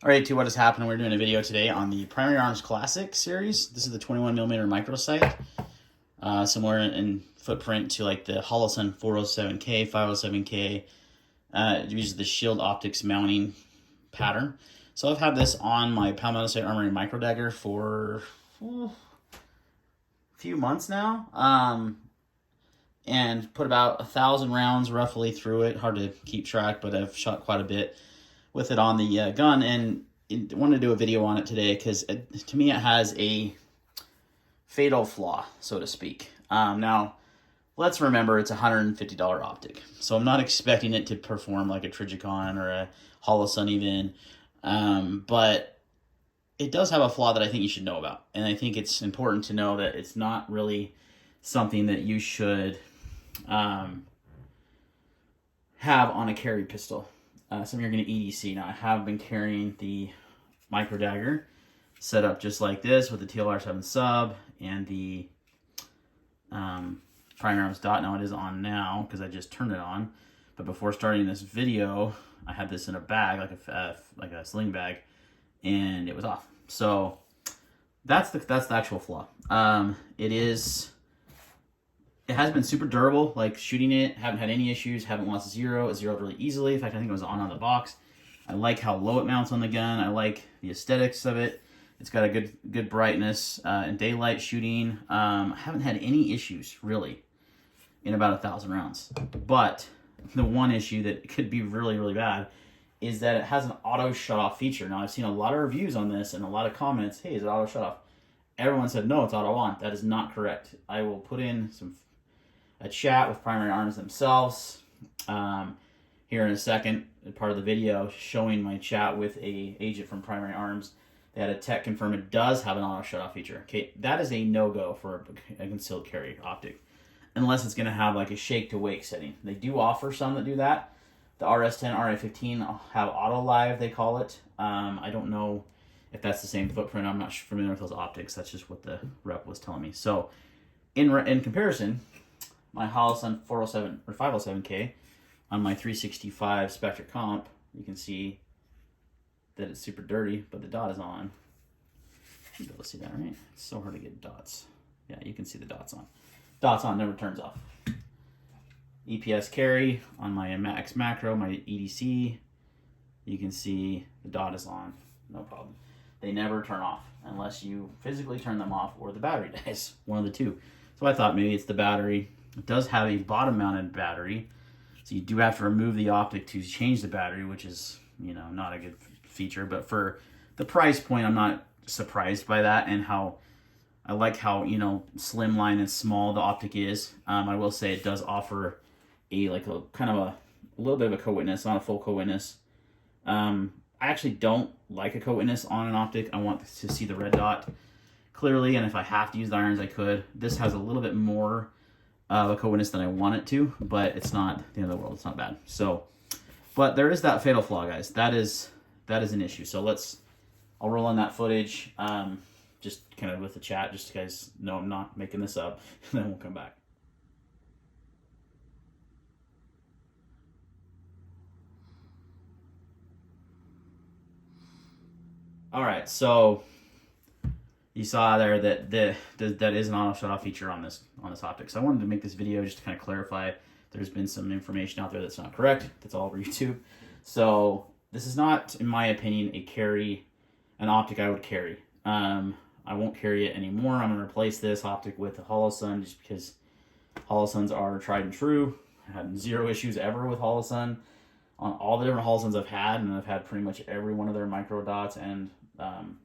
All right, to what is happening, we're doing a video today on the Primary Arms Classic series. This is the 21mm micro sight, similar in footprint to like the Holosun 407K, 507K. It uses the Shield Optics mounting pattern. So I've had this on my Palmetto State Armory micro dagger for a few months now, and put about 1,000 rounds roughly through it. Hard to keep track, but I've shot quite a bit with it on the gun, and I wanted to do a video on it today because to me it has a fatal flaw, so to speak. Now, let's remember it's a $150 optic, so I'm not expecting it to perform like a Trijicon or a Holosun even, but it does have a flaw that I think you should know about, and I think it's important to know that it's not really something that you should have on a carry pistol. Some of you are going to EDC. Now, I have been carrying the micro dagger set up just like this with the TLR7 sub and the Primary Arms dot. Now, it is on now because I just turned it on. But before starting this video, I had this in a bag, like a sling bag, and it was off. So that's the actual flaw. It has been super durable, like shooting it, haven't had any issues, haven't lost zero. It zeroed really easily. In fact, I think it was on the box. I like how low it mounts on the gun. I like the aesthetics of it. It's got a good brightness in daylight shooting. I haven't had any issues, really, in about 1,000 rounds. But the one issue that could be really, really bad is that it has an auto shut-off feature. Now, I've seen a lot of reviews on this and a lot of comments, hey, is it auto shut-off? Everyone said, no, it's auto on. That is not correct. I will put in a chat with Primary Arms themselves here in a second, part of the video, showing my chat with a agent from Primary Arms. They had a tech confirm it does have an auto shut-off feature. Okay, that is a no-go for a concealed carry optic, unless it's going to have like a shake-to-wake setting. They do offer some that do that. The RS10, RA15 have auto live, they call it. I don't know if that's the same footprint. I'm not familiar with those optics. That's just what the rep was telling me. So in comparison, my Holosun 407 or 507K on my 365 Spectra comp, you can see that it's super dirty, but the dot is on. You'll be able to see that, right? It's so hard to get dots. Yeah, you can see the dots on. Dots on, never turns off. EPS carry on my Max Macro, my EDC, you can see the dot is on, no problem. They never turn off unless you physically turn them off or the battery dies, one of the two. So I thought maybe it's the battery. It does have a bottom-mounted battery, so you do have to remove the optic to change the battery, which is, not a good feature. But for the price point, I'm not surprised by that, and I like how slimline and small the optic is. I will say it does offer a kind of a little bit of a co-witness, not a full co-witness. I actually don't like a co-witness on an optic. I want to see the red dot clearly, and if I have to use the irons, I could. This has a little bit more of a co-witness than I want it to, but it's not the end of the world. It's not bad. So, but there is that fatal flaw, guys. That is an issue. So I'll roll on that footage, just kind of with the chat, just so you guys know I'm not making this up, and then we'll come back. All right, so you saw there that that is an auto shut-off feature on this optic. So I wanted to make this video just to kind of clarify. There's been some information out there that's not correct. That's all over YouTube. So this is not, in my opinion, an optic I would carry. I won't carry it anymore. I'm going to replace this optic with a Holosun just because Holosuns are tried and true. I had zero issues ever with Holosun on all the different Holosuns I've had, and I've had pretty much every one of their micro dots and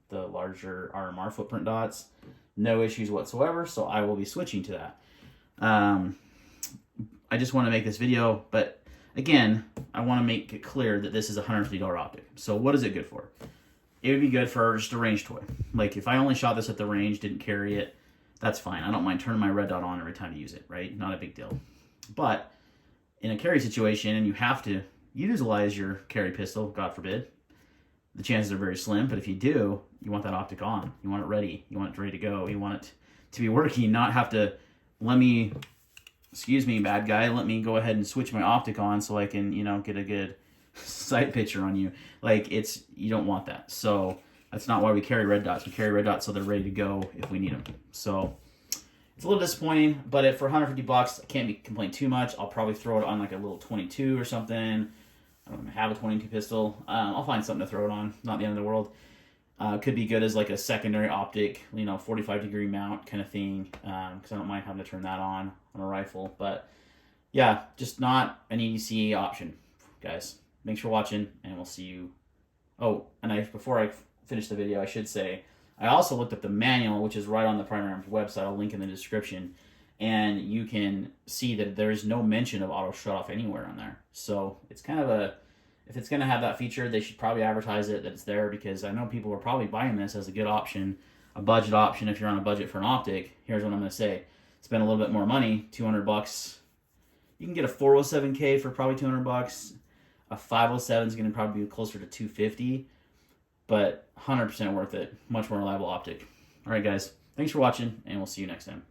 the larger RMR footprint dots. No issues whatsoever, so I will be switching to that. I just want to make this video, but again, I want to make it clear that this is a $150 optic. So what is it good for? It would be good for just a range toy. Like if I only shot this at the range, didn't carry it, that's fine. I don't mind turning my red dot on every time to use it, right? Not a big deal. But in a carry situation, and you have to utilize your carry pistol, God forbid, the chances are very slim, but if you do, you want that optic on. You want it ready. You want it ready to go. You want it to be working, not have to, excuse me, bad guy, let me go ahead and switch my optic on so I can, get a good sight picture on you. Like, you don't want that. So that's not why we carry red dots. We carry red dots so they're ready to go if we need them. So it's a little disappointing, but for 150 bucks, I can't complain too much. I'll probably throw it on like a little 22 or something. I don't have a 22 pistol. I'll find something to throw it on. Not the end of the world. Could be good as like a secondary optic, 45-degree mount kind of thing, because I don't mind having to turn that on a rifle. But yeah, just not an EDC option, guys. Thanks for watching, and we'll see you. Oh, and before I finish the video, I should say, I also looked up the manual, which is right on the Primary Arms website. I'll link in the description. And you can see that there is no mention of auto shut-off anywhere on there. So it's kind of if it's going to have that feature, they should probably advertise it that it's there, because I know people are probably buying this as a good option, a budget option if you're on a budget for an optic. Here's what I'm going to say. Spend a little bit more money, 200 bucks. You can get a 407K for probably 200 bucks. A 507 is going to probably be closer to 250, but 100% worth it. Much more reliable optic. All right, guys. Thanks for watching, and we'll see you next time.